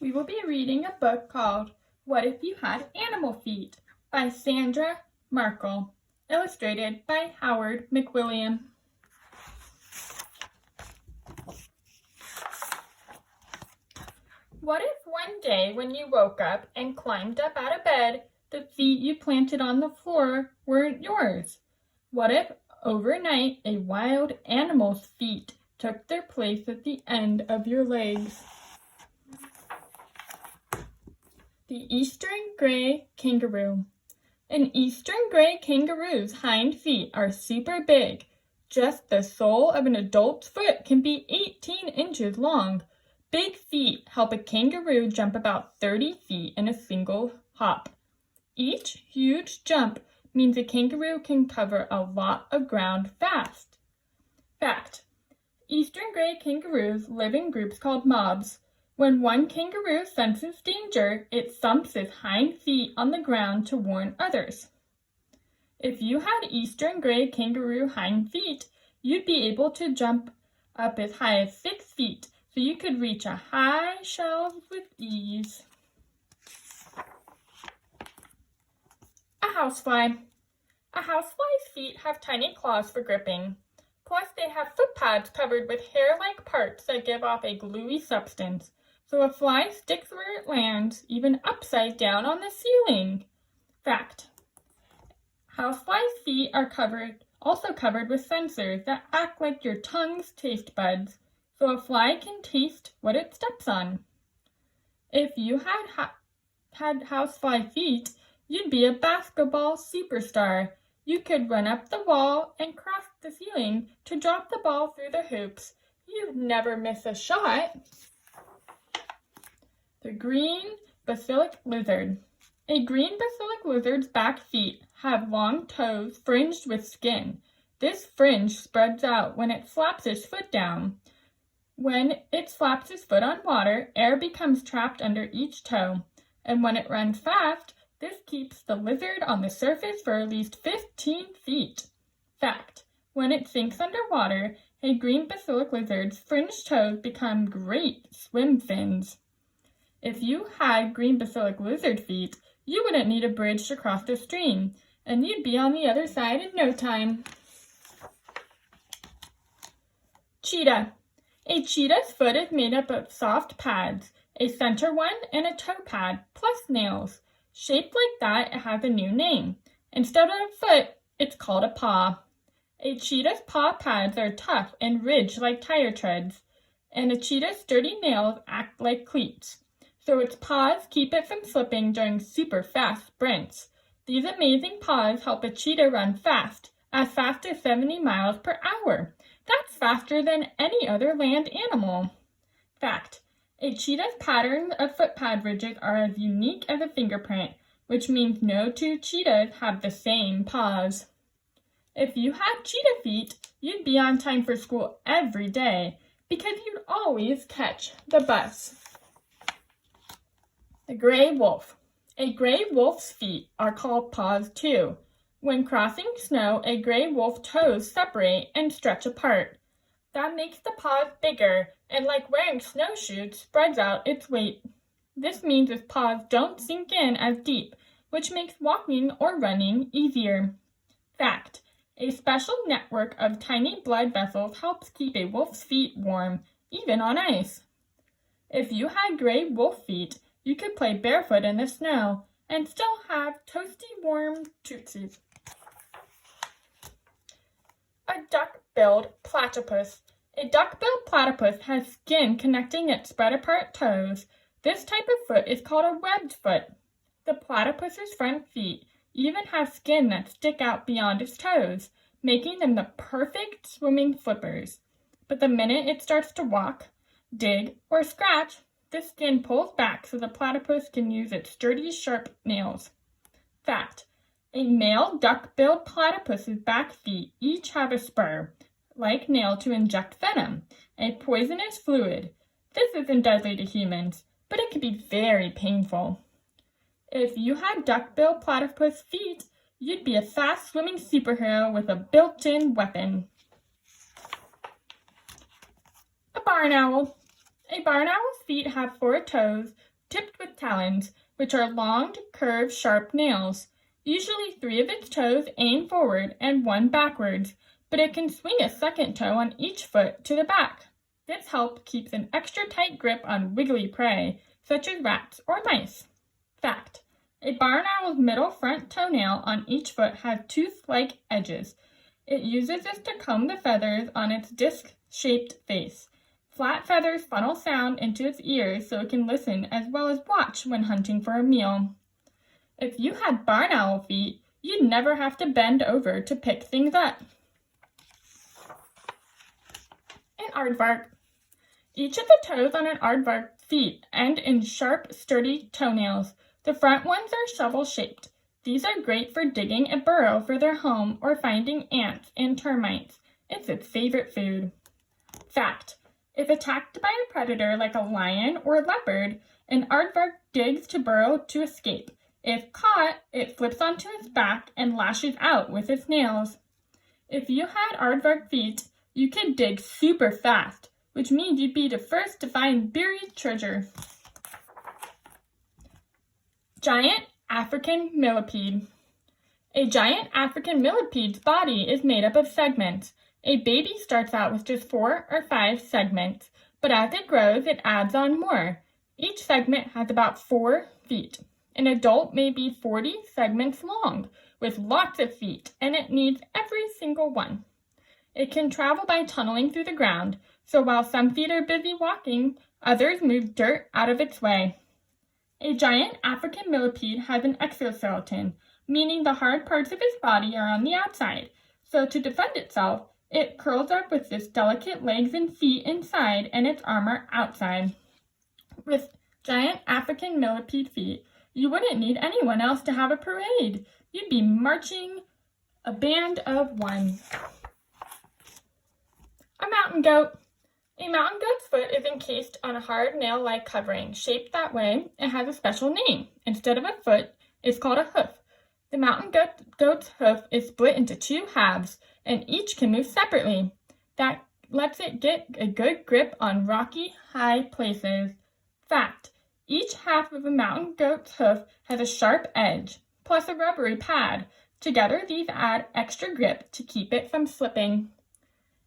We will be reading a book called What If You Had Animal Feet by Sandra Markle, illustrated by Howard McWilliam. What if one day when you woke up and climbed up out of bed, the feet you planted on the floor weren't yours? What if overnight a wild animal's feet took their place at the end of your legs? The Eastern Gray Kangaroo. An Eastern Gray Kangaroo's hind feet are super big. Just the sole of an adult's foot can be 18 inches long. Big feet help a kangaroo jump about 30 feet in a single hop. Each huge jump means a kangaroo can cover a lot of ground fast. Fact: Eastern Gray Kangaroos live in groups called mobs. When one kangaroo senses danger, it thumps its hind feet on the ground to warn others. If you had Eastern Gray Kangaroo hind feet, you'd be able to jump up as high as 6 feet, so you could reach a high shelf with ease. A housefly. A housefly's feet have tiny claws for gripping. Plus, they have foot pads covered with hair-like parts that give off a gluey substance, so a fly sticks where it lands, even upside down on the ceiling. Fact: houseflies' feet are also covered with sensors that act like your tongue's taste buds, so a fly can taste what it steps on. If you had housefly feet, you'd be a basketball superstar. You could run up the wall and cross the ceiling to drop the ball through the hoops. You'd never miss a shot. The green Basilic lizard. A green Basilic lizard's back feet have long toes fringed with skin. This fringe spreads out when it slaps its foot down. When it slaps its foot on water, air becomes trapped under each toe, and when it runs fast, this keeps the lizard on the surface for at least 15 feet. Fact: when it sinks underwater, a green Basilic lizard's fringed toes become great swim fins. If you had green Basilic lizard feet, you wouldn't need a bridge to cross the stream, and you'd be on the other side in no time. Cheetah. A cheetah's foot is made up of soft pads, a center one and a toe pad, plus nails. Shaped like that, it has a new name. Instead of a foot, it's called a paw. A cheetah's paw pads are tough and ridged like tire treads, and a cheetah's sturdy nails act like cleats, so its paws keep it from slipping during super fast sprints. These amazing paws help a cheetah run fast as 70 miles per hour. That's faster than any other land animal. Fact: a cheetah's pattern of foot pad ridges are as unique as a fingerprint, which means no two cheetahs have the same paws. If you had cheetah feet, you'd be on time for school every day because you'd always catch the bus. The gray wolf. A gray wolf's feet are called paws too. When crossing snow, a gray wolf's toes separate and stretch apart. That makes the paws bigger and, like wearing snowshoes, spreads out its weight. This means its paws don't sink in as deep, which makes walking or running easier. Fact: a special network of tiny blood vessels helps keep a wolf's feet warm, even on ice. If you had gray wolf feet, you could play barefoot in the snow and still have toasty warm tootsies. A duck-billed platypus. A duck-billed platypus has skin connecting its spread-apart toes. This type of foot is called a webbed foot. The platypus's front feet even have skin that stick out beyond its toes, making them the perfect swimming flippers. But the minute it starts to walk, dig, or scratch, the skin pulls back so the platypus can use its sturdy, sharp nails. Fact: a male duck-billed platypus's back feet each have a spur, like nail to inject venom, a poisonous fluid. This isn't deadly to humans, but it can be very painful. If you had duck-billed platypus feet, you'd be a fast-swimming superhero with a built-in weapon. A barn owl. A barn owl's feet have 4 toes, tipped with talons, which are long, curved, sharp nails. Usually 3 of its toes aim forward and 1 backwards, but it can swing a second toe on each foot to the back. This help keeps an extra tight grip on wiggly prey, such as rats or mice. Fact: a barn owl's middle front toenail on each foot has tooth-like edges. It uses this to comb the feathers on its disc-shaped face. Flat feathers funnel sound into its ears so it can listen as well as watch when hunting for a meal. If you had barn owl feet, you'd never have to bend over to pick things up. An aardvark. Each of the toes on an aardvark's feet end in sharp, sturdy toenails. The front ones are shovel-shaped. These are great for digging a burrow for their home or finding ants and termites. It's its favorite food. Fact: if attacked by a predator like a lion or leopard, an aardvark digs to burrow to escape. If caught, it flips onto its back and lashes out with its nails. If you had aardvark feet, you could dig super fast, which means you'd be the first to find buried treasure. Giant African millipede. A giant African millipede's body is made up of segments. A baby starts out with just 4 or 5 segments, but as it grows, it adds on more. Each segment has about 4 feet. An adult may be 40 segments long, with lots of feet, and it needs every single one. It can travel by tunneling through the ground, so while some feet are busy walking, others move dirt out of its way. A giant African millipede has an exoskeleton, meaning the hard parts of its body are on the outside, so to defend itself, it curls up with its delicate legs and feet inside and its armor outside. With giant African millipede feet, you wouldn't need anyone else to have a parade. You'd be marching a band of one. A mountain goat. A mountain goat's foot is encased on a hard nail-like covering. Shaped that way, it has a special name. Instead of a foot, it's called a hoof. The mountain goat's hoof is split into 2 halves, and each can move separately. That lets it get a good grip on rocky, high places. Fact: each half of a mountain goat's hoof has a sharp edge, plus a rubbery pad. Together, these add extra grip to keep it from slipping.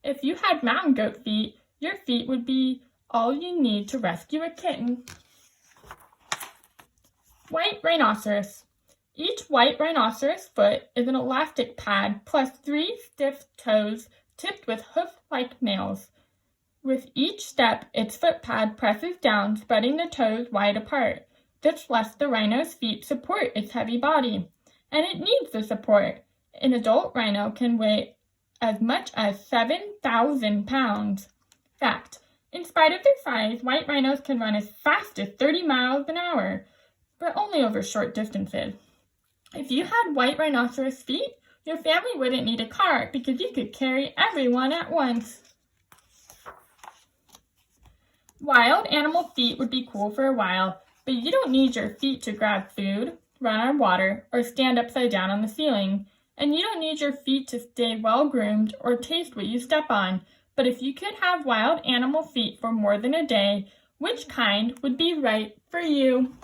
If you had mountain goat feet, your feet would be all you need to rescue a kitten. White rhinoceros. Each white rhinoceros foot is an elastic pad plus 3 stiff toes tipped with hoof-like nails. With each step, its foot pad presses down, spreading the toes wide apart. This lets the rhino's feet support its heavy body, and it needs the support. An adult rhino can weigh as much as 7,000 pounds. Fact: in spite of their size, white rhinos can run as fast as 30 miles an hour, but only over short distances. If you had white rhinoceros feet, your family wouldn't need a cart because you could carry everyone at once. Wild animal feet would be cool for a while, but you don't need your feet to grab food, run on water, or stand upside down on the ceiling. And you don't need your feet to stay well-groomed or taste what you step on. But if you could have wild animal feet for more than a day, which kind would be right for you?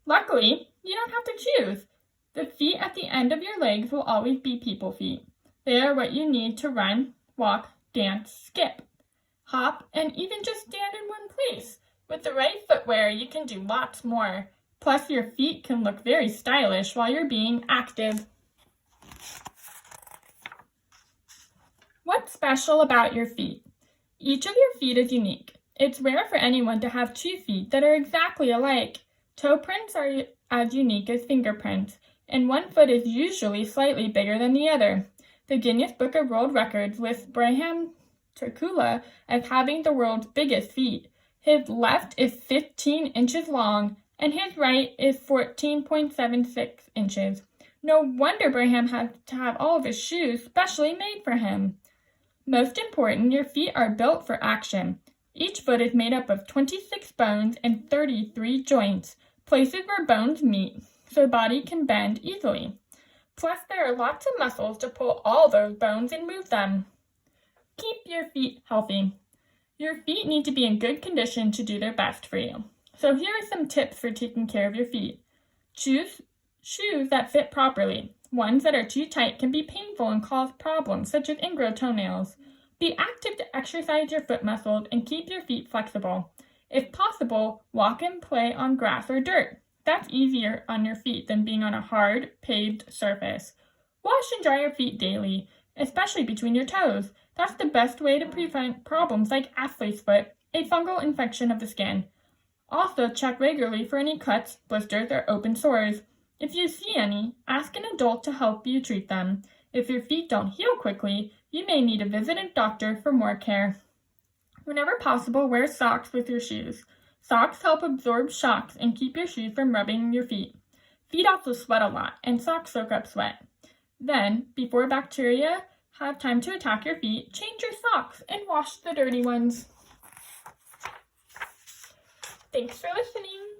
Luckily, you don't have to choose. The feet at the end of your legs will always be people feet. They are what you need to run, walk, dance, skip, hop, and even just stand in one place. With the right footwear, you can do lots more. Plus, your feet can look very stylish while you're being active. What's special about your feet? Each of your feet is unique. It's rare for anyone to have 2 feet that are exactly alike. Toe prints are as unique as fingerprints, and one foot is usually slightly bigger than the other. The Guinness Book of World Records lists Braham Turkula as having the world's biggest feet. His left is 15 inches long, and his right is 14.76 inches. No wonder Braham had to have all of his shoes specially made for him. Most important, your feet are built for action. Each foot is made up of 26 bones and 33 joints, places where bones meet, so the body can bend easily. Plus, there are lots of muscles to pull all those bones and move them. Keep your feet healthy. Your feet need to be in good condition to do their best for you. So here are some tips for taking care of your feet. Choose shoes that fit properly. Ones that are too tight can be painful and cause problems such as ingrown toenails. Be active to exercise your foot muscles and keep your feet flexible. If possible, walk and play on grass or dirt. That's easier on your feet than being on a hard, paved surface. Wash and dry your feet daily, especially between your toes. That's the best way to prevent problems like athlete's foot, a fungal infection of the skin. Also, check regularly for any cuts, blisters, or open sores. If you see any, ask an adult to help you treat them. If your feet don't heal quickly, you may need to visit a doctor for more care. Whenever possible, wear socks with your shoes. Socks help absorb shocks and keep your shoes from rubbing your feet. Feet also sweat a lot, and socks soak up sweat. Then, before bacteria have time to attack your feet, change your socks and wash the dirty ones. Thanks for listening.